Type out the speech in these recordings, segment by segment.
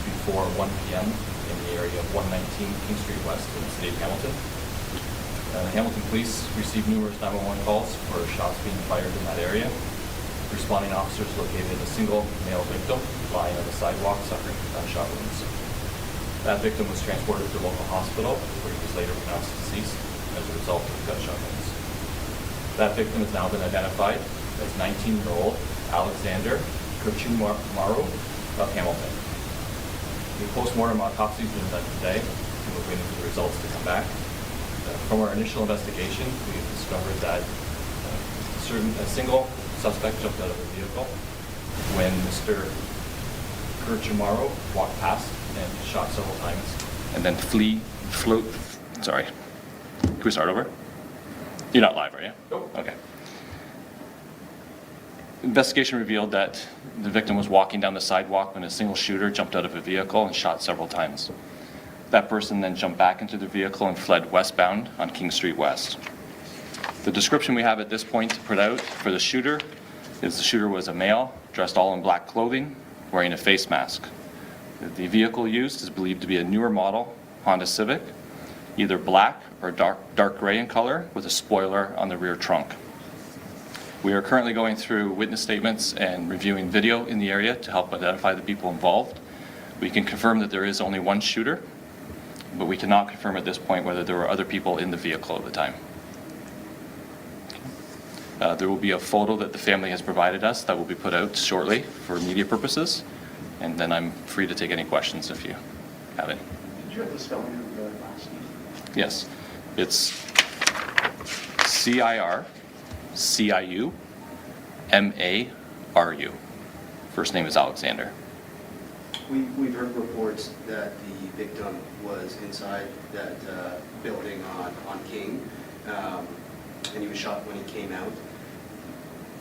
before 1 p.m. in the area of 119 King Street West in the city of Hamilton. Hamilton police received numerous 911 calls for shots being fired in that area. Responding officers located a single male victim lying on the sidewalk suffering from gunshot wounds. That victim was transported to the local hospital where he was later pronounced deceased as a result of gunshot wounds. That victim has now been identified as 19-year-old Alexander Kirchumaru of Hamilton. The post-mortem autopsy has been done today, and we're waiting for the results to come back. From our initial investigation, we have discovered that a single suspect jumped out of a vehicle when Mr. Kirchumaru walked past and shot several times. And then sorry. Can we start over? You're not live, are you? Nope. Okay. Investigation revealed that the victim was walking down the sidewalk when a single shooter jumped out of a vehicle and shot several times. That person then jumped back into the vehicle and fled westbound on King Street West. The description we have at this point to put out for the shooter is the shooter was a male, dressed all in black clothing, wearing a face mask. The vehicle used is believed to be a newer model Honda Civic, either black or dark gray in color with a spoiler on the rear trunk. We are currently going through witness statements and reviewing video in the area to help identify the people involved. We can confirm that there is only one shooter, but we cannot confirm at this point whether there were other people in the vehicle at the time. There will be a photo that the family has provided us that will be put out shortly for media purposes, and then I'm free to take any questions if you have any. Did you have the spelling of the last name? Yes, it's Circiumaru. First name is Alexander. We've heard reports that the victim was inside that building on King, and he was shot when he came out.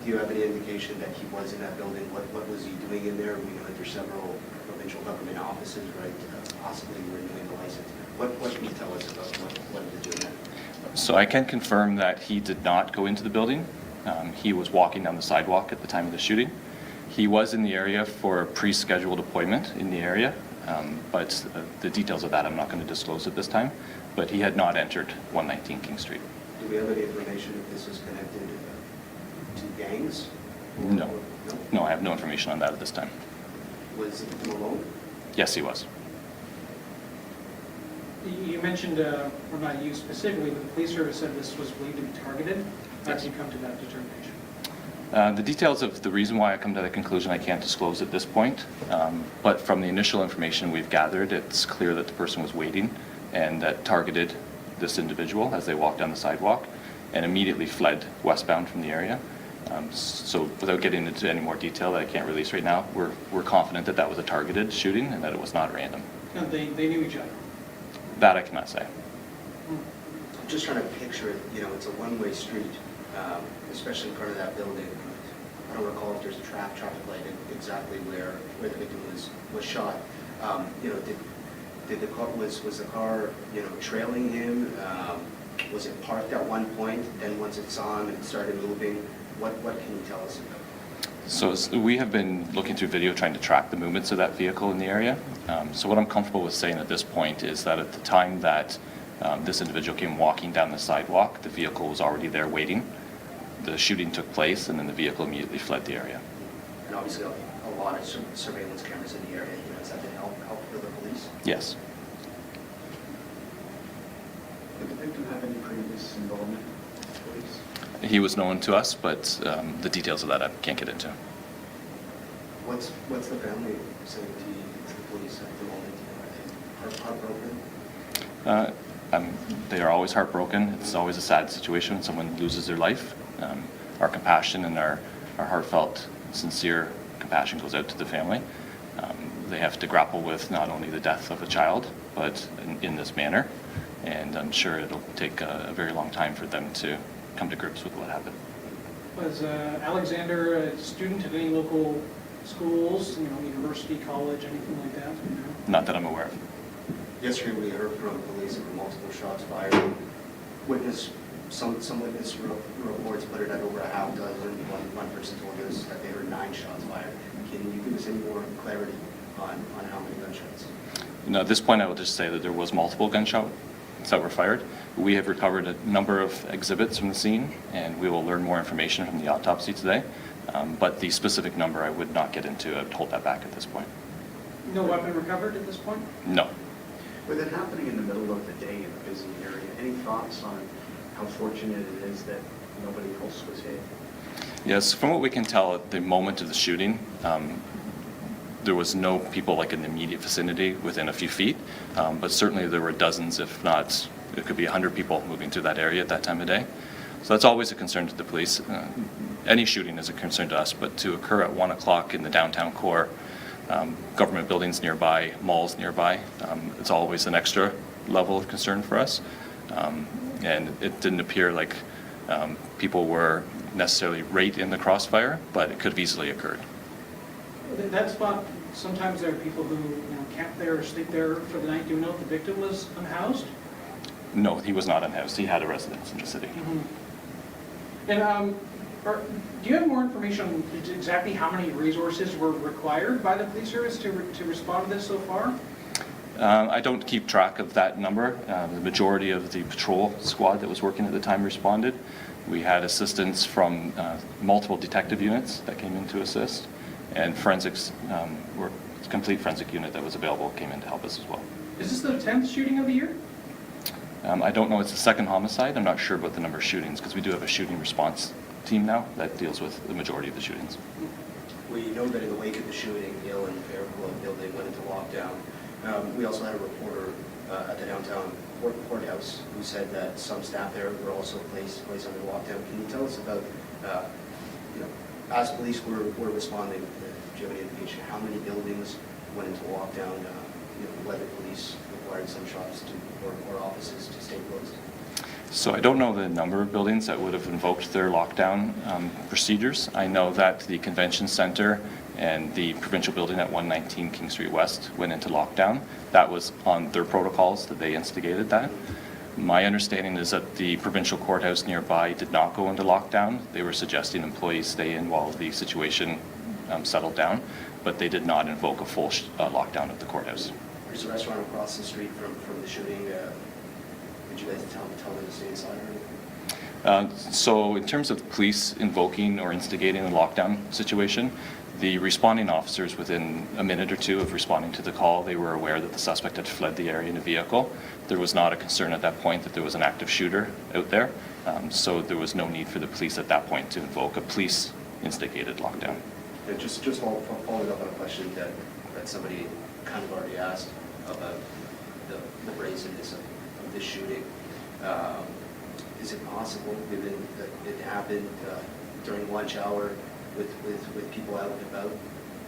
Do you have any indication that he was in that building? What was he doing in there? We know that there's several provincial government offices, right? Possibly renewing the license. What can you tell us about what he was doing there? So I can confirm that he did not go into the building. He was walking down the sidewalk at the time of the shooting. He was in the area for a pre-scheduled appointment in the area, but the details of that I'm not going to disclose at this time, but he had not entered 119 King Street. Do we have any information if this is connected to gangs? No. No, I have no information on that at this time. Was he alone? Yes, he was. You mentioned, or not you specifically, but the police service said this was believed to be targeted. How did you come to that determination? The details of the reason why I come to that conclusion I can't disclose at this point, but from the initial information we've gathered, it's clear that the person was waiting and that targeted this individual as they walked down the sidewalk and immediately fled westbound from the area. So without getting into any more detail that I can't release right now, we're confident that that was a targeted shooting and that it was not random. No, they knew each other. That I cannot say. I'm just trying to picture it. You know, it's a one-way street, especially in front of that building. I don't recall if there's a traffic light exactly where the victim was shot. You know, did the car was the car trailing him? Was it parked at one point? Then once it saw him and it started moving, what can you tell us about? So we have been looking through video trying to track the movements of that vehicle in the area. So what I'm comfortable with saying at this point is that at the time that this individual came walking down the sidewalk, the vehicle was already there waiting. The shooting took place and then the vehicle immediately fled the area. And obviously a lot of surveillance cameras in the area. You know, has that been helpful for the police? Yes. Did the victim have any previous involvement with the police? He was known to us, but the details of that I can't get into. What's the family saying to the police at the moment? Are they heartbroken? They are always heartbroken. It's always a sad situation when someone loses their life. Our compassion and our heartfelt, sincere compassion goes out to the family. They have to grapple with not only the death of a child, but in this manner. And I'm sure it'll take a very long time for them to come to grips with what happened. Was Alexander a student at any local schools, university, college, anything like that? Not that I'm aware of. Yesterday we heard from police that multiple shots fired. Some witness reports put it at over a half dozen. One person told us that they heard 9 shots fired. Can you give us any more clarity on how many gunshots? Now, at this point, I will just say that there was multiple gunshots that were fired. We have recovered a number of exhibits from the scene, and we will learn more information from the autopsy today. But the specific number I would not get into. I would hold that back at this point. No weapon recovered at this point? No. With it happening in the middle of the day in a busy area, any thoughts on how fortunate it is that nobody else was hit? Yes, from what we can tell at the moment of the shooting, there was no people like in the immediate vicinity within a few feet, but certainly there were dozens, if not, it could be 100 people moving through that area at that time of day. So that's always a concern to the police. Any shooting is a concern to us, but to occur at 1 o'clock in the downtown core, government buildings nearby, malls nearby, it's always an extra level of concern for us. And it didn't appear like people were necessarily right in the crossfire, but it could have easily occurred. That spot, sometimes there are people who camp there or sleep there for the night. Do you know if the victim was unhoused? No, he was not unhoused. He had a residence in the city. Mm-hmm. And do you have more information on exactly how many resources were required by the police service to respond to this so far? I don't keep track of that number. The majority of the patrol squad that was working at the time responded. We had assistance from multiple detective units that came in to assist, and forensics, complete forensic unit that was available came in to help us as well. Is this the 10th shooting of the year? I don't know. It's the second homicide. I'm not sure about the number of shootings because we do have a shooting response team now that deals with the majority of the shootings. We know that in the wake of the shooting, Hill and Fairfield building went into lockdown. We also had a reporter at the downtown courthouse who said that some staff there were also placed under lockdown. Can you tell us about, as police were responding, do you have any indication how many buildings went into lockdown, whether police required some shops or offices to stay closed? So I don't know the number of buildings that would have invoked their lockdown procedures. I know that the convention center and the provincial building at 119 King Street West went into lockdown. That was on their protocols that they instigated that. My understanding is that the provincial courthouse nearby did not go into lockdown. They were suggesting employees stay in while the situation settled down, but they did not invoke a full lockdown of the courthouse. There's a restaurant across the street from the shooting. Did you guys tell them to stay inside or anything? So in terms of police invoking or instigating a lockdown situation, the responding officers within a minute or two of responding to the call, they were aware that the suspect had fled the area in a vehicle. There was not a concern at that point that there was an active shooter out there, so there was no need for the police at that point to invoke a police instigated lockdown. And just following up on a question that somebody kind of already asked about the brazenness of this shooting. Is it possible, given that it happened during lunch hour with people out and about,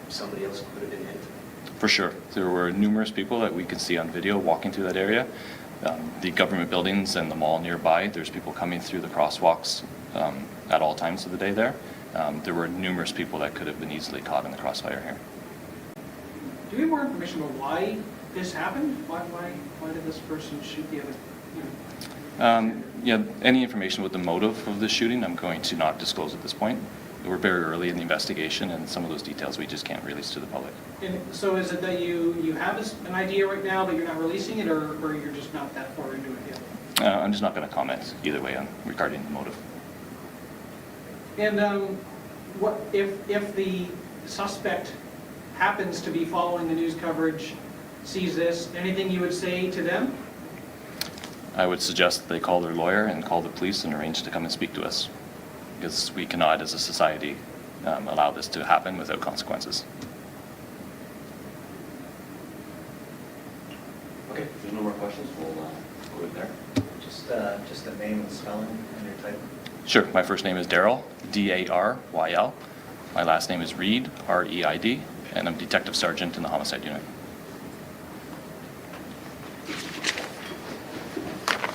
somebody else could have been hit? For sure. There were numerous people that we could see on video walking through that area. The government buildings and the mall nearby, there's people coming through the crosswalks at all times of the day there. There were numerous people that could have been easily caught in the crossfire here. Do we have more information about why this happened? Why did this person shoot the other? Yeah, any information with the motive of the shooting, I'm going to not disclose at this point. We're very early in the investigation, and some of those details we just can't release to the public. And so is it that you have an idea right now, but you're not releasing it, or you're just not that far into it yet? I'm just not going to comment either way on regarding the motive. And what if the suspect happens to be following the news coverage, sees this, anything you would say to them? I would suggest they call their lawyer and call the police and arrange to come and speak to us, because we cannot, as a society, allow this to happen without consequences. Okay, if there's no more questions, we'll go in there. Just the name and spelling and your title. Sure. My first name is Daryl, D-A-R-Y-L. My last name is Reid, R-E-I-D, and I'm Detective Sergeant in the Homicide Unit.